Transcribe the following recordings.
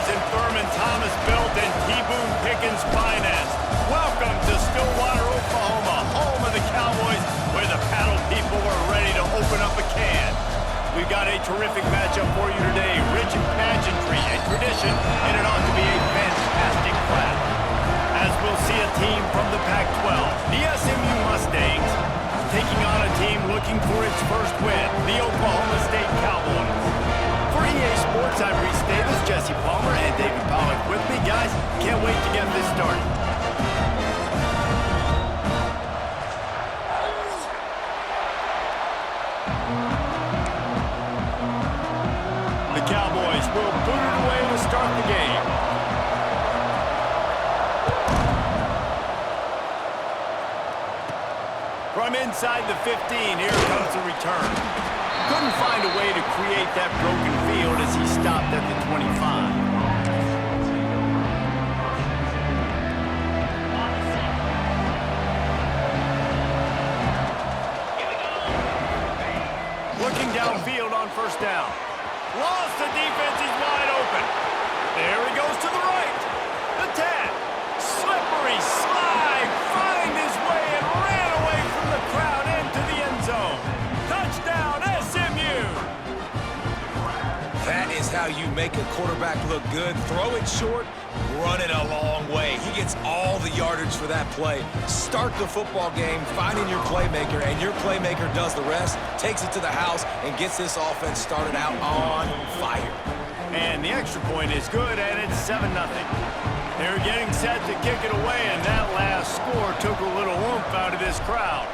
and Thurman Thomas built and T. Boone Pickens finest. Welcome to Stillwater, Oklahoma, home of the Cowboys, where the paddle people are ready to open up a can. We've got a terrific matchup for you today, rich in pageantry and tradition, and it ought to be a fantastic clash. As we'll see a team from the Pac-12, the SMU Mustangs, taking on a team looking for its first win, the Oklahoma State Cowboys. For EA Sports, I'm Reese Davis, Jesse Palmer, and David Pollack with me. Guys, can't wait to get this started. The Cowboys will boot it away to start the game. From inside the 15, here comes the return. Couldn't find a way to create that broken field as he stopped at the 25. Looking downfield on first down. Lost the defense, he's wide open. There he goes to the right. The 10. Slippery slide. Find his way and ran away from the crowd into the end zone. Touchdown, SMU. That is how you make a quarterback look good. Throw it short, run it a long way. He gets all the yardage for that play. Start the football game finding your playmaker, and your playmaker does the rest, takes it to the house, and gets this offense started out on fire. And the extra point is good, and it's 7-0. They're getting set to kick it away, and that last score took a little oomph out of this crowd.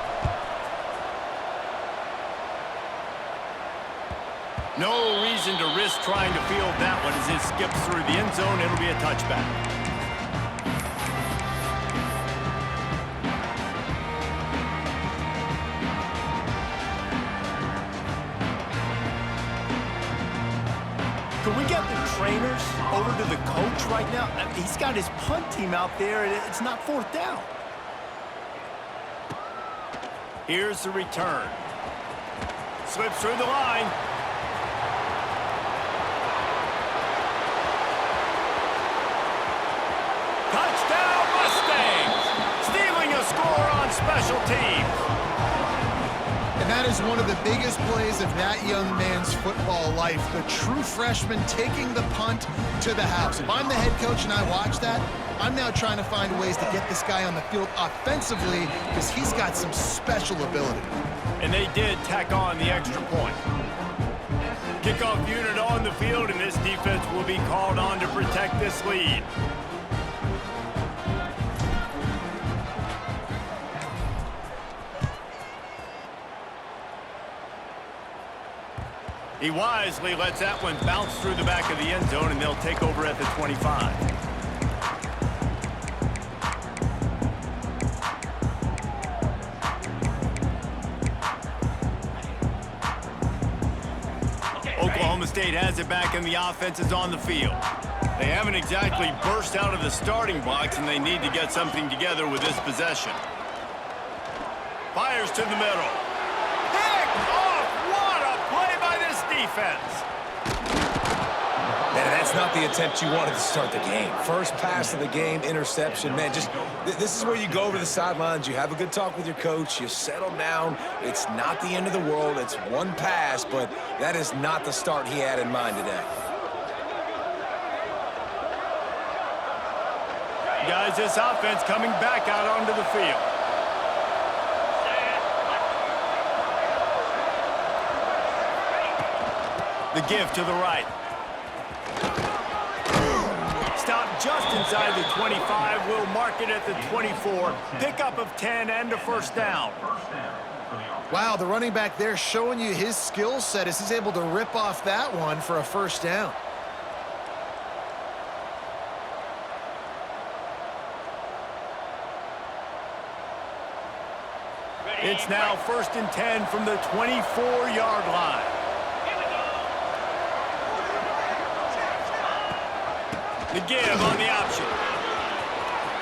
No reason to risk trying to field that one as it skips through the end zone. It'll be a touchback. Can we get the trainers over to the coach right now? He's got his punt team out there, and it's not fourth down. Here's the return. Slips through the line. Touchdown, Mustangs! Stealing a score on special teams. And that is one of the biggest plays of that young man's football life. The true freshman taking the punt to the house. If I'm the head coach and I watch that, I'm now trying to find ways to get this guy on the field offensively because he's got some special ability. And they did tack on the extra point. Kickoff unit on the field, and this defense will be called on to protect this lead. He wisely lets that one bounce through the back of the end zone, and they'll take over at the 25. Oklahoma State has it back, and the offense is on the field. They haven't exactly burst out of the starting blocks, and they need to get something together with this possession. Fires to the middle. Defense. Man, that's not the attempt you wanted to start the game. First pass of the game, interception. Man, just this is where you go over the sidelines. You have a good talk with your coach. You settle down. It's not the end of the world. It's one pass, but that is not the start he had in mind today. Guys, this offense coming back out onto the field. The give to the right. Stop just inside the 25. We'll mark it at the 24. Pickup of 10 and a first down. Wow, the running back there showing you his skill set as he's able to rip off that one for a first down. It's now 1st and 10 from the 24-yard line. The give on the option.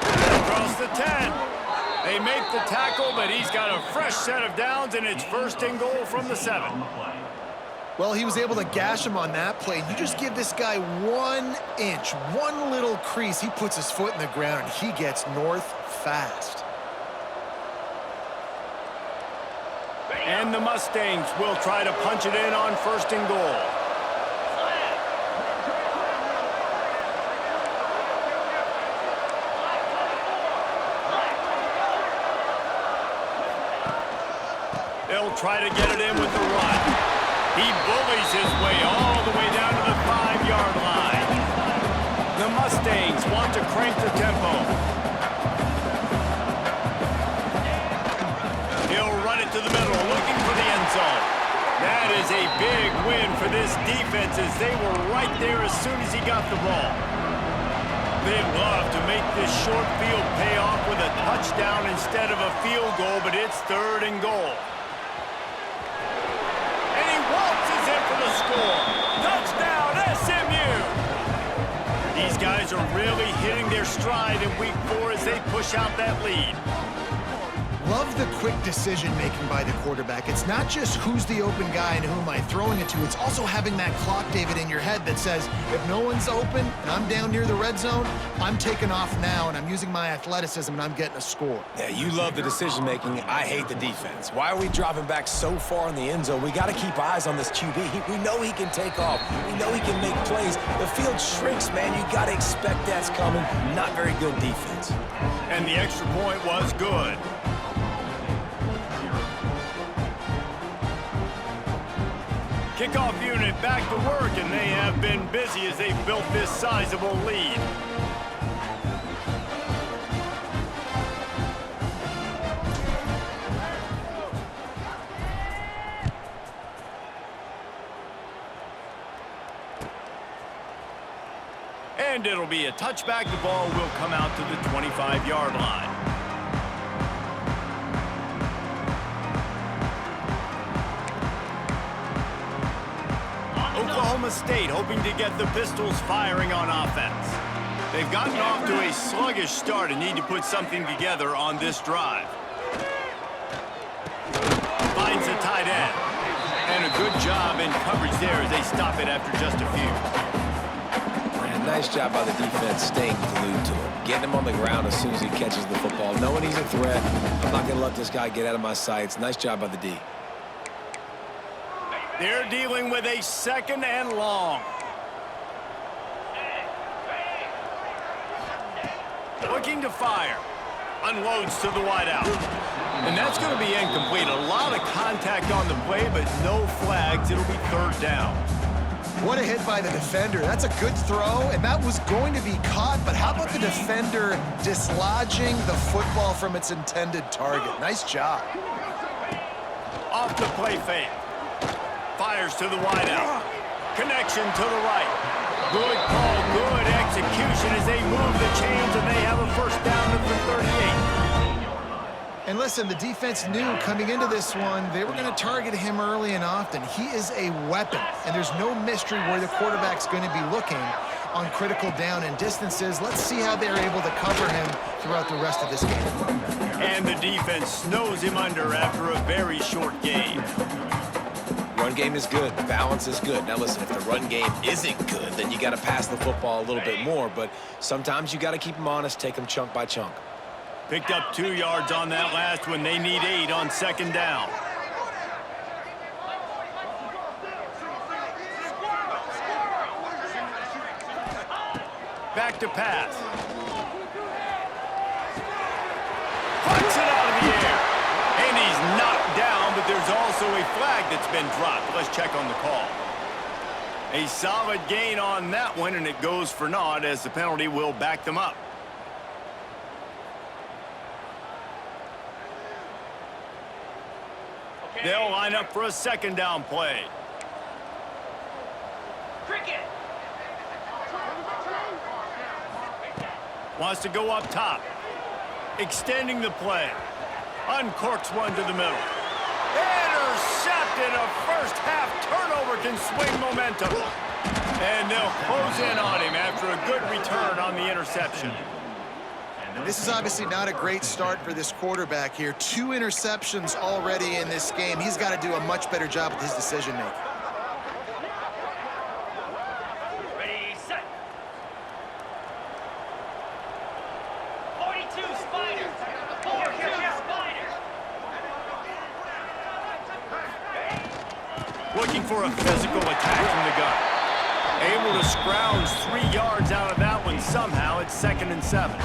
Across the 10. They make the tackle, but he's got a fresh set of downs, and it's 1st and goal from the 7. Well, he was able to gash him on that play. You just give this guy 1 inch, one little crease, he puts his foot in the ground, and he gets north fast. And the Mustangs will try to punch it in on 1st and goal. They'll try to get it in with the run. He bullies his way all the way down to the 5-yard line. The Mustangs want to crank the tempo. He'll run it to the middle, looking for the end zone. That is a big win for this defense as they were right there as soon as he got the ball. They'd love to make this short field pay off with a touchdown instead of a field goal, but it's 3rd and goal. The score. Touchdown, SMU! These guys are really hitting their stride in week 4 as they push out that lead. Love the quick decision-making by the quarterback. It's not just who's the open guy and who am I throwing it to. It's also having that clock, David, in your head that says, if no one's open and I'm down near the red zone, I'm taking off now and I'm using my athleticism and I'm getting a score. Yeah, you love the decision-making. I hate the defense. Why are we dropping back so far in the end zone? We got to keep eyes on this QB. We know he can take off. We know he can make plays. The field shrinks, man. You got to expect that's coming. Not very good defense. And the extra point was good. Kickoff unit back to work, and they have been busy as they've built this sizable lead. And it'll be a touchback. The ball will come out to the 25-yard line. Oklahoma State hoping to get the Pistols firing on offense. They've gotten off to a sluggish start and need to put something together on this drive. Finds a tight end. And a good job in coverage there as they stop it after just a few. Man, nice job by the defense staying glued to him. Getting him on the ground as soon as he catches the football. Knowing he's a threat. I'm not going to let this guy get out of my sights. Nice job by the D. They're dealing with a 2nd and long. Looking to fire. Unloads to the wideout. And that's going to be incomplete. A lot of contact on the play, but no flags. It'll be 3rd down. What a hit by the defender. That's a good throw, and that was going to be caught, but how about the defender dislodging the football from its intended target? Nice job. Off the play fake. Fires to the wideout. Connection to the right. Good call, good execution as they move the chains, and they have a 1st down at the 38. And listen, the defense knew coming into this one, they were going to target him early and often. He is a weapon, and there's no mystery where the quarterback's going to be looking on critical down and distances. Let's see how they're able to cover him throughout the rest of this game. And the defense snows him under after a very short game. Run game is good. Balance is good. Now listen, if the run game isn't good, then you got to pass the football a little bit more. But sometimes you got to keep them honest, take them chunk by chunk. Picked up 2 yards on that last one. They need 8 on 2nd down. Back to pass. Puts it out of the air. And he's knocked down, but there's also a flag that's been dropped. Let's check on the call. A solid gain on that one, and it goes for naught as the penalty will back them up. They'll line up for a 2nd down play. Cricket. Wants to go up top. Extending the play. Uncorks one to the middle. Intercepted. A first-half turnover can swing momentum. And they'll close in on him after a good return on the interception. And this is obviously not a great start for this quarterback here. 2 interceptions already in this game. He's got to do a much better job with his decision-making. looking for a physical attack from the gun. Able to scrounge 3 yards out of that one somehow. It's 2nd and 7.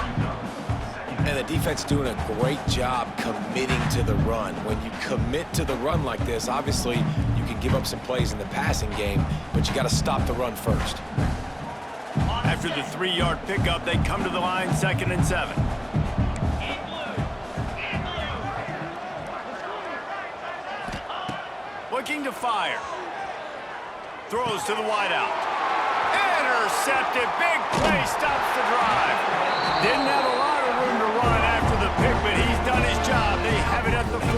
And the defense doing a great job committing to the run. When you commit to the run like this, obviously you can give up some plays in the passing game, but you got to stop the run first. After the 3-yard pickup, they come to the line, 2nd and 7. Looking to fire. Throws to the wideout. Intercepted. Big play stops the drive. Didn't have a lot of room to run after the pick, but he's done his job. They have it at the 44.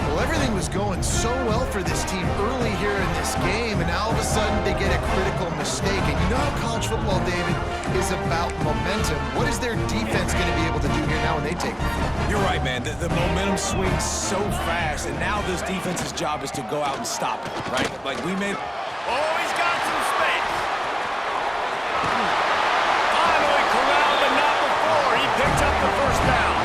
Well, everything was going so well for this team early here in this game, and now all of a sudden they get a critical mistake. And you know how college football, David, is about momentum. What is their defense going to be able to do here now when they take it? You're right, man. The momentum swings so fast, and now this defense's job is to go out and stop it, right? Like we made... Oh, he's got some space. Finally corralled, but not before. He picked up the first down.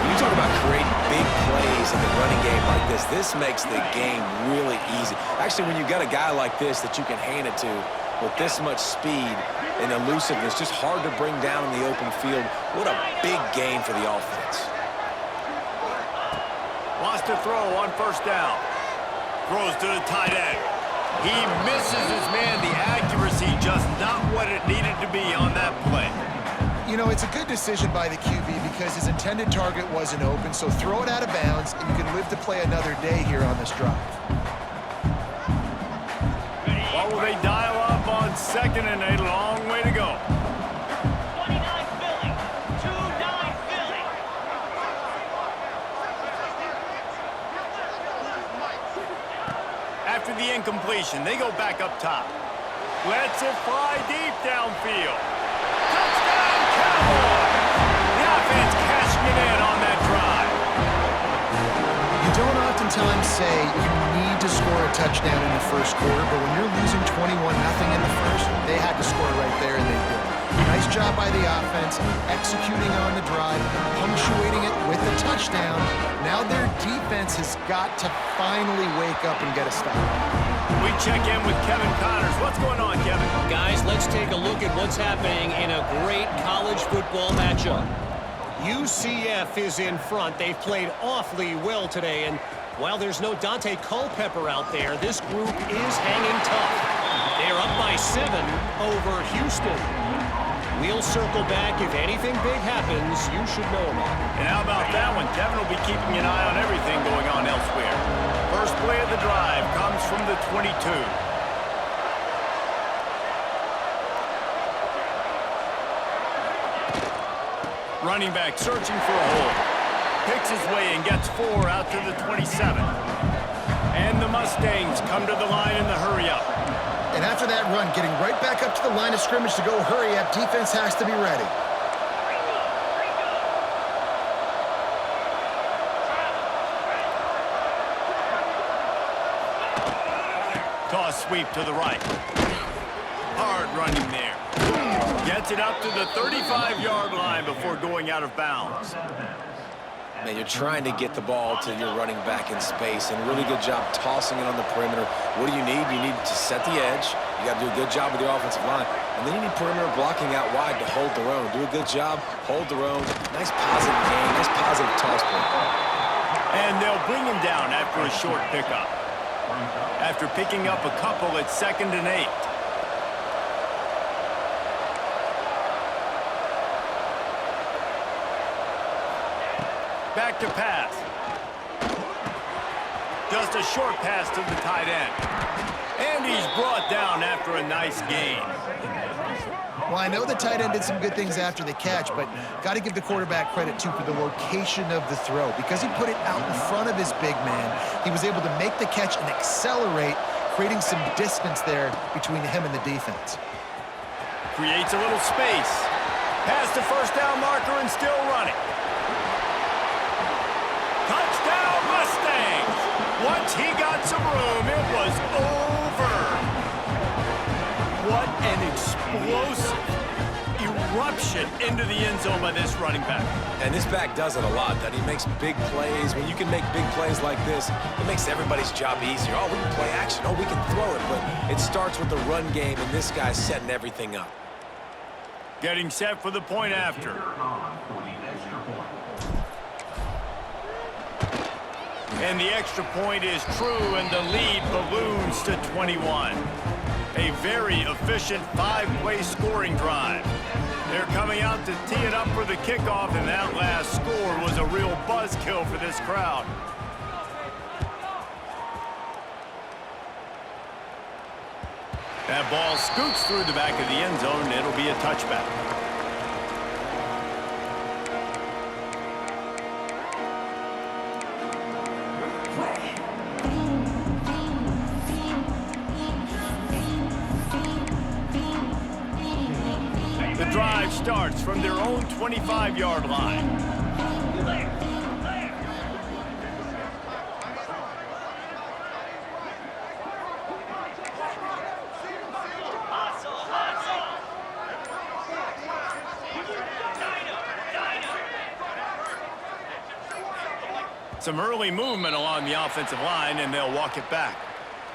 You talk about creating big plays in the running game like this. This makes the game really easy. Actually, when you got a guy like this that you can hand it to with this much speed and elusiveness, just hard to bring down in the open field. What a big game for the offense. Wants to throw on first down. Throws to the tight end. He misses his man. The accuracy just not what it needed to be on that play. You know, it's a good decision by the QB because his intended target wasn't open, so throw it out of bounds, and you can live to play another day here on this drive. What will they dial up on 2nd and 8? Long way to go. 29 Philly. 2-9 Philly. After the incompletion, they go back up top. Lets it fly deep downfield. Touchdown, Cowboys! The offense cashing it in on that drive. You don't oftentimes say you need to score a touchdown in the first quarter, but when you're losing 21-0 in the first, they had to score right there, and they did. Nice job by the offense, executing on the drive, punctuating it with the touchdown. Now their defense has got to finally wake up and get a stop. We check in with Kevin Connors. What's going on, Kevin? Guys, let's take a look at what's happening in a great college football matchup. UCF is in front. They've played awfully well today, and while there's no Dante Culpepper out there, this group is hanging tough. They're up by 7 over Houston. We'll circle back. If anything big happens, you should know about it. And how about that one? Kevin will be keeping an eye on everything going on elsewhere. First play of the drive comes from the 22. Running back searching for a hole. Picks his way and gets 4 out to the 27. And the Mustangs come to the line in the hurry-up. And after that run, getting right back up to the line of scrimmage to go hurry up, defense has to be ready. Toss sweep to the right. Hard running there. Gets it up to the 35-yard line before going out of bounds. Man, you're trying to get the ball to your running back in space, and really good job tossing it on the perimeter. What do you need? You need to set the edge. You got to do a good job with the offensive line. And then you need perimeter blocking out wide to hold their own. Do a good job, hold their own. Nice positive game, nice positive toss play. And they'll bring him down after a short pickup. After picking up a couple, it's 2nd and 8. Back to pass. Just a short pass to the tight end. And he's brought down after a nice gain. Well, I know the tight end did some good things after the catch, but got to give the quarterback credit, too, for the location of the throw. Because he put it out in front of his big man, he was able to make the catch and accelerate, creating some distance there between him and the defense. Creates a little space. Past the first down marker and still running. Touchdown, Mustangs! Once he got some room, it was over. What an explosive eruption into the end zone by this running back. And this back does it a lot, that he makes big plays. When you can make big plays like this, it makes everybody's job easier. Oh, we can play action. Oh, we can throw it. But it starts with the run game, and this guy's setting everything up. Getting set for the point after. And the extra point is true, and the lead balloons to 21. A very efficient 5-play scoring drive. They're coming out to tee it up for the kickoff, and that last score was a real buzzkill for this crowd. That ball scoots through the back of the end zone, and it'll be a touchback. The drive starts from their own 25-yard line. Some early movement along the offensive line, and they'll walk it back.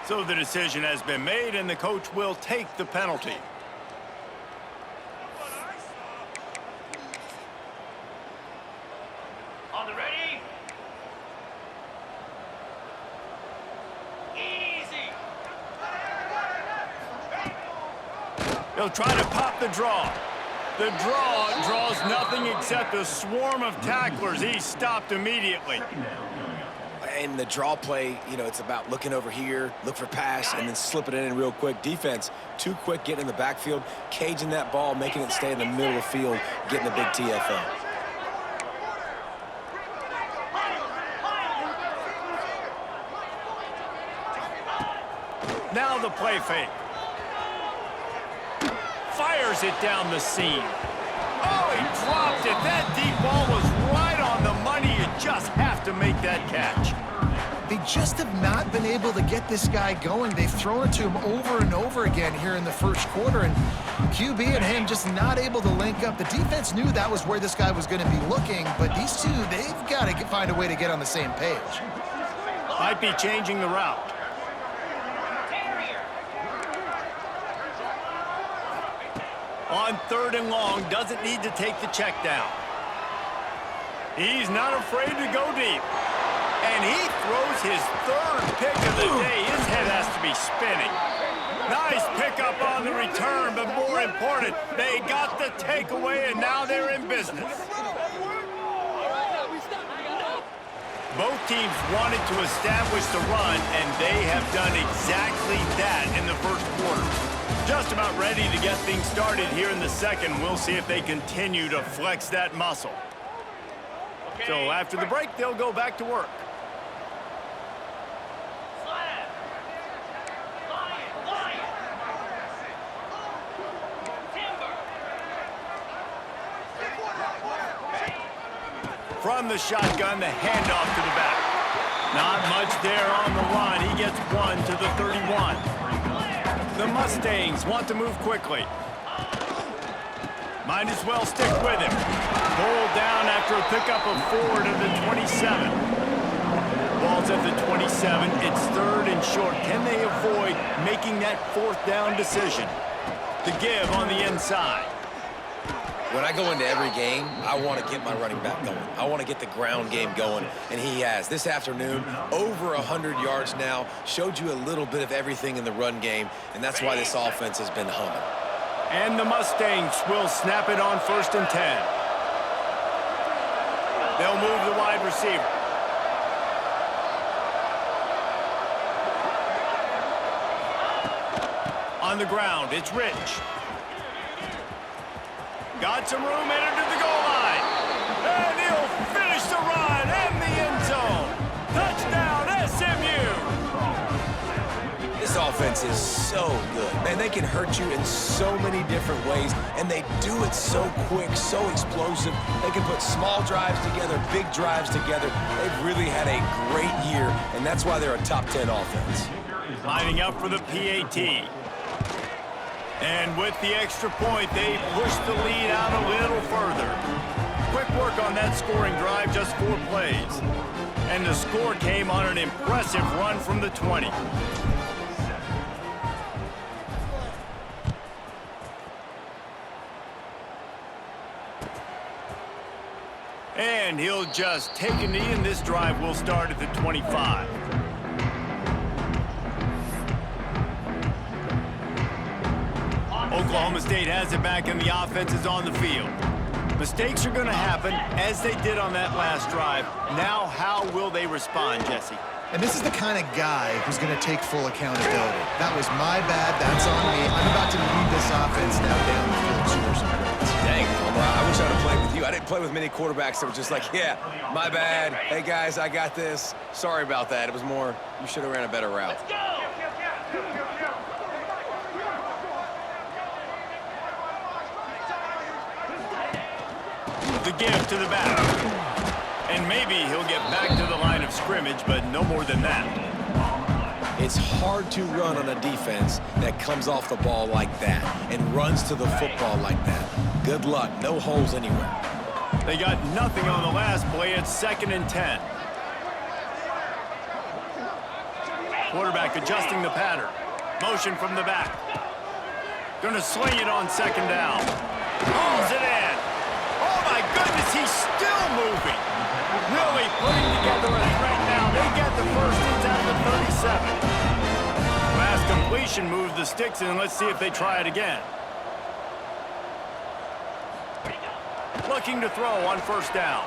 So the decision has been made, and the coach will take the penalty. On the ready? Easy. They'll try to pop the draw. The draw draws nothing except a swarm of tacklers. He's stopped immediately. And the draw play, you know, it's about looking over here, look for pass, and then slip it in real quick. Defense, too quick getting in the backfield, caging that ball, making it stay in the middle of the field, getting a big TFL. Now the play fake. Fires it down the seam. Oh, he dropped it. That deep ball was right on the money. You just have to make that catch. They just have not been able to get this guy going. They've thrown it to him over and over again here in the first quarter, and QB and him just not able to link up. The defense knew that was where this guy was going to be looking, but these two, they've got to find a way to get on the same page. Might be changing the route. On 3rd and long, doesn't need to take the check down. He's not afraid to go deep. And he throws his 3rd pick of the day. His head has to be spinning. Nice pickup on the return, but more important, they got the takeaway, and now they're in business. Both teams wanted to establish the run, and they have done exactly that in the first quarter. Just about ready to get things started here in the second. We'll see if they continue to flex that muscle. So after the break, they'll go back to work. From the shotgun, the handoff to the back. Not much there on the line. He gets one to the 31. The Mustangs want to move quickly. Might as well stick with him. Pulled down after a pickup of 4 to the 27. Ball's at the 27. It's 3rd and short. Can they avoid making that 4th down decision? The give on the inside. When I go into every game, I want to get my running back going. I want to get the ground game going, and he has. This afternoon, over 100 yards now, showed you a little bit of everything in the run game, and that's why this offense has been humming. And the Mustangs will snap it on 1st and 10. They'll move the wide receiver. On the ground, it's Rich. Got some room, entered to the goal line. And he'll finish the run in the end zone. Touchdown, SMU. This offense is so good. Man, they can hurt you in so many different ways, and they do it so quick, so explosive. They can put small drives together, big drives together. They've really had a great year, and that's why they're a top 10 offense. Lining up for the PAT. And with the extra point, they push the lead out a little further. Quick work on that scoring drive, just 4 plays. And the score came on an impressive run from the 20. And he'll just take a knee, and this drive will start at the 25. Oklahoma State has it back, and the offense is on the field. Mistakes are going to happen, as they did on that last drive. Now, how will they respond, Jesse? And this is the kind of guy who's going to take full accountability. That was my bad. That's on me. I'm about to lead this offense now down the field and score some points. Dang, I wish I'd have played with you. I didn't play with many quarterbacks that were just like, yeah, my bad. Hey, guys, I got this. Sorry about that. It was more, you should have ran a better route. Let's go! The give to the back. And maybe he'll get back to the line of scrimmage, but no more than that. It's hard to run on a defense that comes off the ball like that and runs to the football like that. Good luck. No holes anywhere. They got nothing on the last play. It's 2nd and 10. Quarterback adjusting the pattern. Motion from the back. Gonna swing it on 2nd down. Pulls it in. Oh my goodness, he's still moving. Really putting together a threat now. They get the first inside the 37. Last completion moves the sticks in. Let's see if they try it again. Looking to throw on 1st down.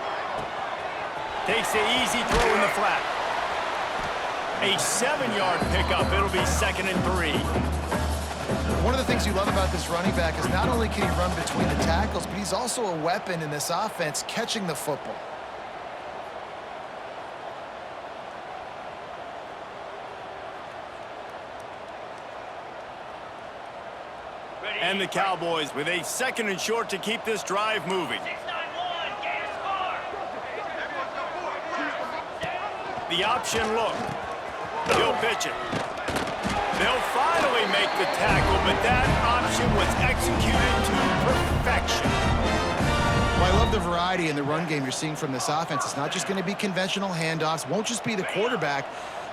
Takes the easy throw in the flat. A 7-yard pickup. It'll be 2nd and 3. One of the things you love about this running back is not only can he run between the tackles, but he's also a weapon in this offense catching the football. And the Cowboys with a 2nd and short to keep this drive moving. 6-9-1, gain a score. The option look. He'll pitch it. They'll finally make the tackle, but that option was executed to perfection. Well, I love the variety in the run game you're seeing from this offense. It's not just going to be conventional handoffs. Won't just be the quarterback,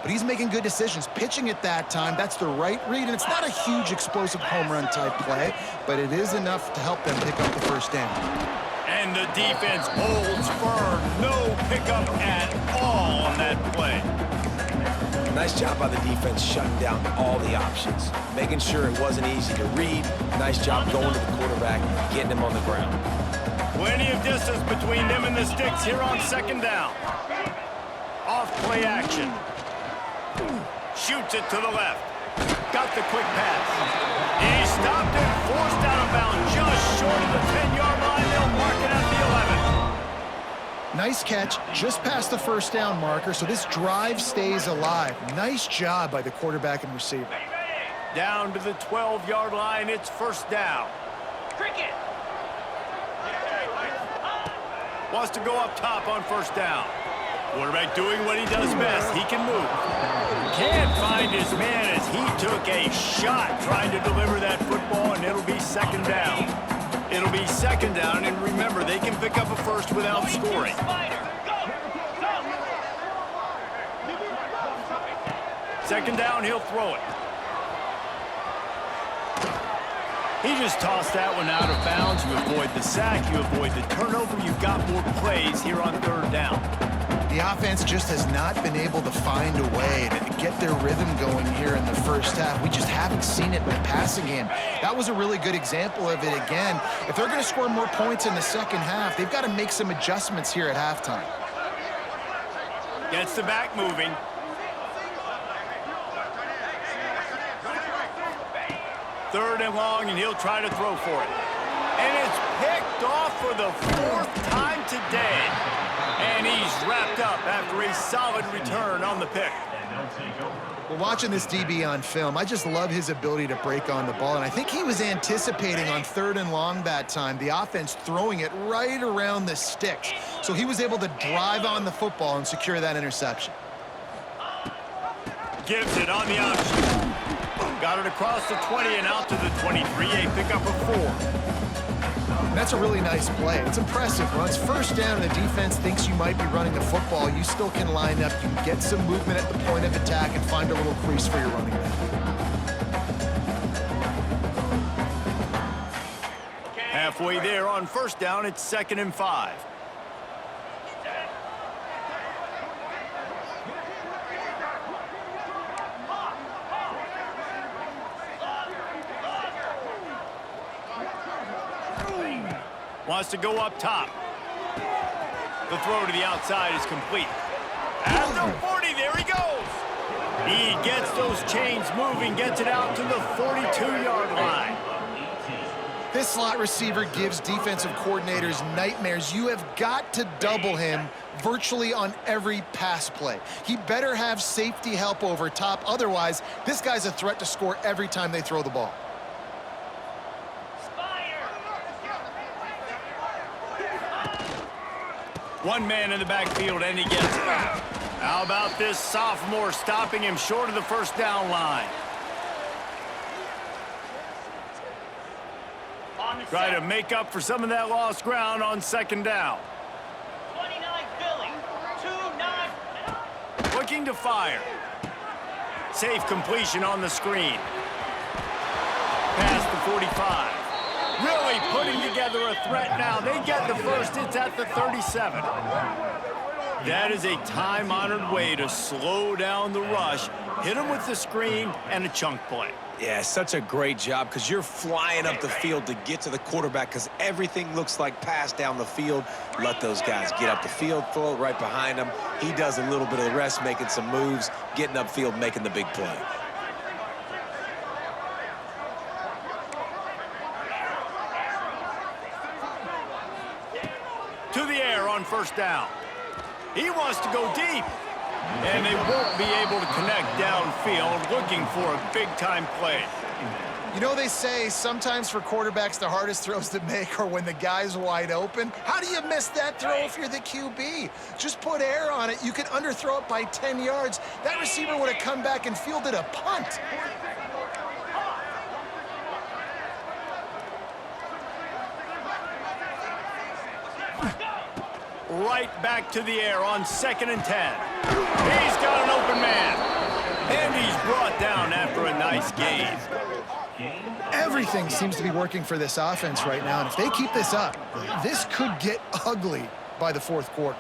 but he's making good decisions. Pitching it that time, that's the right read, and it's not a huge explosive home run type play, but it is enough to help them pick up the 1st down. And the defense holds firm. No pickup at all on that play. Nice job by the defense shutting down all the options, making sure it wasn't easy to read. Nice job going to the quarterback, getting him on the ground. Plenty of distance between them and the sticks here on 2nd down. Off play action. Shoots it to the left. Got the quick pass. He stopped it, forced out of bounds just short of the 10-yard line. They'll mark it at the 11. Nice catch, just past the 1st down marker, so this drive stays alive. Nice job by the quarterback and receiver. Down to the 12-yard line, it's 1st down. Cricket. Wants to go up top on 1st down. Quarterback doing what he does best. He can move. Can't find his man as he took a shot trying to deliver that football, and it'll be 2nd down. It'll be 2nd down, and remember, they can pick up a 1st without scoring. Spider, go, go. 2nd down, he'll throw it. He just tossed that one out of bounds. You avoid the sack, you avoid the turnover. You've got more plays here on 3rd down. The offense just has not been able to find a way to get their rhythm going here in the 1st half. We just haven't seen it in the passing game. That was a really good example of it again. If they're going to score more points in the 2nd half, they've got to make some adjustments here at halftime. Gets the back moving. Third and long, and he'll try to throw for it. And it's picked off for the 4th time today. And he's wrapped up after a solid return on the pick. Well, watching this DB on film, I just love his ability to break on the ball, and I think he was anticipating on 3rd and long that time, the offense throwing it right around the sticks. So he was able to drive on the football and secure that interception. Gives it on the option. Got it across the 20 and out to the 23. A pickup of 4. That's a really nice play. It's impressive. When it's first down and the defense thinks you might be running the football, you still can line up. You can get some movement at the point of attack and find a little crease for your running back. Halfway there on first down, it's 2nd and 5. Wants to go up top. The throw to the outside is complete. At the 40, there he goes. He gets those chains moving, gets it out to the 42-yard line. This slot receiver gives defensive coordinators nightmares. You have got to double him virtually on every pass play. He better have safety help over top. Otherwise, this guy's a threat to score every time they throw the ball. One man in the backfield, and he gets it. How about this sophomore stopping him short of the first down line? Try to make up for some of that lost ground on 2nd down. 29 Philly. 2-9. Looking to fire. Safe completion on the screen. Past the 45. Really putting together a threat now. They get the first. It's at the 37. That is a time-honored way to slow down the rush, hit them with the screen, and a chunk play. Yeah, such a great job because you're flying up the field to get to the quarterback because everything looks like pass down the field. Let those guys get up the field, throw it right behind him. He does a little bit of the rest, making some moves, getting upfield, making the big play. To the air on first down. He wants to go deep. And they won't be able to connect downfield, looking for a big-time play. You know, they say sometimes for quarterbacks, the hardest throws to make are when the guy's wide open. How do you miss that throw if you're the QB? Just put air on it. You could underthrow it by 10 yards. That receiver would have come back and fielded a punt. Right back to the air on 2nd and 10. He's got an open man. And he's brought down after a nice gain. Everything seems to be working for this offense right now, and if they keep this up, this could get ugly by the 4th quarter.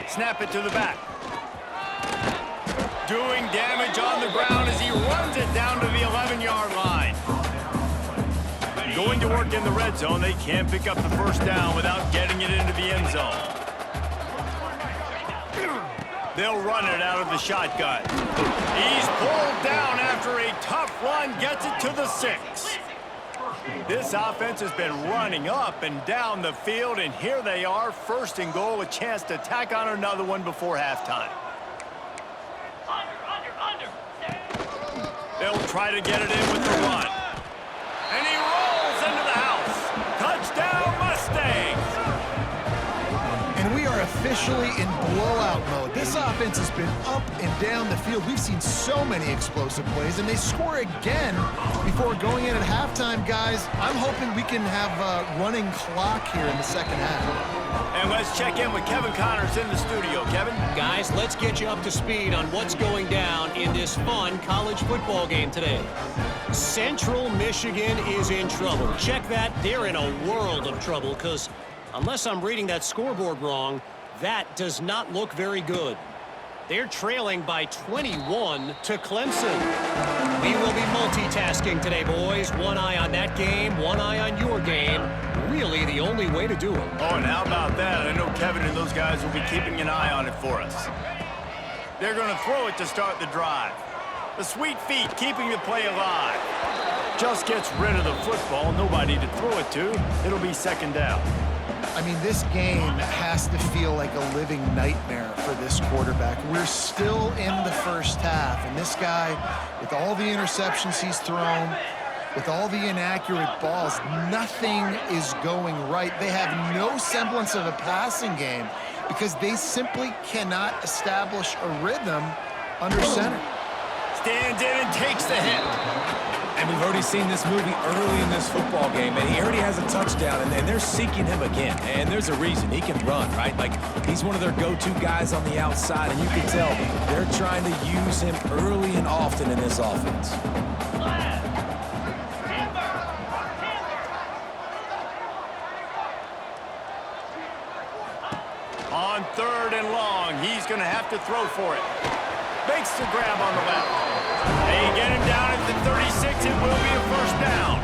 Snap it to the back. Doing damage on the ground as he runs it down to the 11-yard line. Going to work in the red zone. They can't pick up the first down without getting it into the end zone. They'll run it out of the shotgun. He's pulled down after a tough run, gets it to the 6. This offense has been running up and down the field, and here they are, 1st and goal, a chance to tack on another one before halftime. Under. They'll try to get it in with the run. And he rolls into the house. Touchdown, Mustangs! And we are officially in blowout mode. This offense has been up and down the field. We've seen so many explosive plays, and they score again before going in at halftime, guys. I'm hoping we can have a running clock here in the 2nd half. And let's check in with Kevin Connors in the studio. Kevin? Guys, let's get you up to speed on what's going down in this fun college football game today. Central Michigan is in trouble. Check that. They're in a world of trouble because unless I'm reading that scoreboard wrong, that does not look very good. They're trailing by 21 to Clemson. We will be multitasking today, boys. One eye on that game, one eye on your game. Really the only way to do it. Oh, and how about that? I know Kevin and those guys will be keeping an eye on it for us. They're going to throw it to start the drive. The sweet feet keeping the play alive. Just gets rid of the football. Nobody to throw it to. It'll be 2nd down. I mean, this game has to feel like a living nightmare for this quarterback. We're still in the first half, and this guy, with all the interceptions he's thrown, with all the inaccurate balls, nothing is going right. They have no semblance of a passing game. because they simply cannot establish a rhythm under center. Stands in and takes the hit. And we've already seen this movie early in this football game, and he already has a touchdown, and they're seeking him again. And there's a reason. He can run, right? Like, he's one of their go-to guys on the outside, and you can tell they're trying to use him early and often in this offense. On 3rd and long, he's going to have to throw for it. Makes the grab on the left. They get him down at the 36. It will be a first down.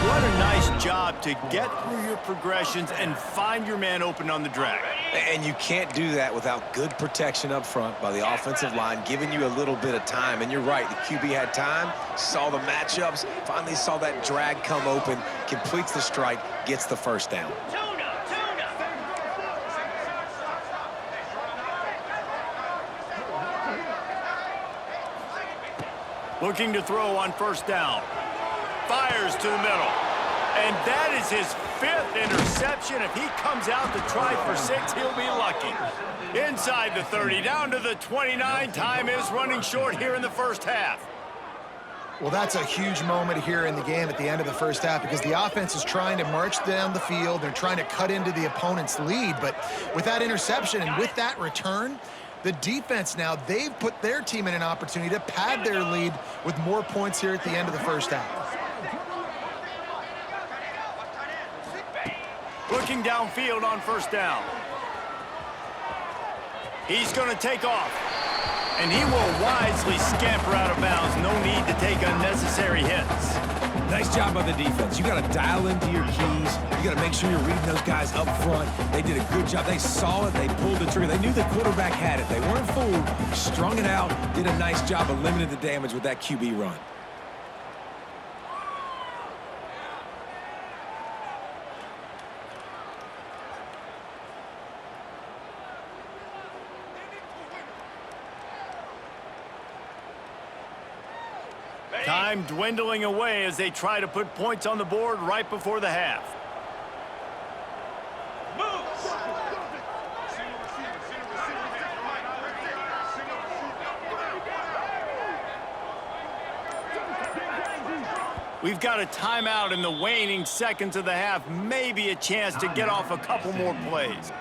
What a nice job to get through your progressions and find your man open on the drag. And you can't do that without good protection up front by the offensive line, giving you a little bit of time. And you're right, the QB had time, saw the matchups, finally saw that drag come open, completes the strike, gets the first down. Looking to throw on first down. Fires to the middle. And that is his 5th interception. If he comes out to try for 6, he'll be lucky. Inside the 30, down to the 29. Time is running short here in the first half. Well, that's a huge moment here in the game at the end of the first half because the offense is trying to march down the field. They're trying to cut into the opponent's lead. But with that interception and with that return, the defense now, they've put their team in an opportunity to pad their lead with more points here at the end of the first half. Looking downfield on first down. He's going to take off. And he will wisely scamper out of bounds. No need to take unnecessary hits. Nice job by the defense. You got to dial into your keys. You got to make sure you're reading those guys up front. They did a good job. They saw it. They pulled the trigger. They knew the quarterback had it. They weren't fooled. Strung it out. Did a nice job of limiting the damage with that QB run. Time dwindling away as they try to put points on the board right before the half. We've got a timeout in the waning seconds of the half. Maybe a chance to get off a couple more plays.